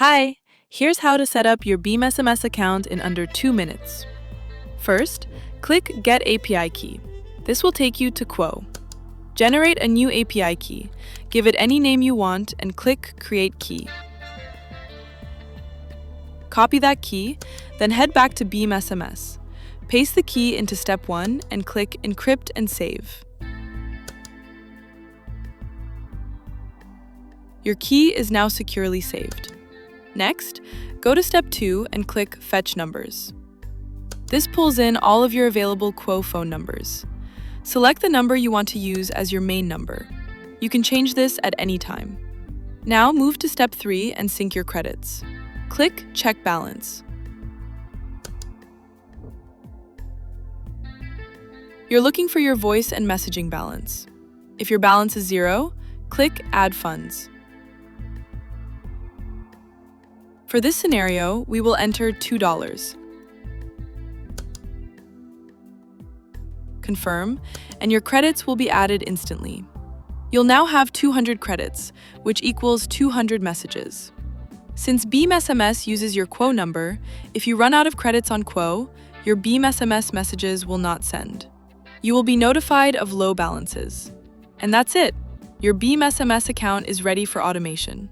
Hi, here's how to set up your BeamSMS account in under 2 minutes. First, click Get API Key. This will take you to Quo. Generate a new API key, give it any name you want, and click Create Key. Copy that key, then head back to BeamSMS. Paste the key into Step 1 and click Encrypt and Save. Your key is now securely saved. Next, go to Step 2 and click Fetch Numbers. This pulls in all of your available Quo phone numbers. Select the number you want to use as your main number. You can change this at any time. Now move to Step 3 and sync your credits. Click Check Balance. You're looking for your voice and messaging balance. If your balance is 0, click Add Funds. For this scenario, we will enter $2. Confirm, and your credits will be added instantly. You'll now have 200 credits, which equals 200 messages. Since BeamSMS uses your Quo number, if you run out of credits on Quo, your BeamSMS messages will not send. You will be notified of low balances. And that's it! Your BeamSMS account is ready for automation.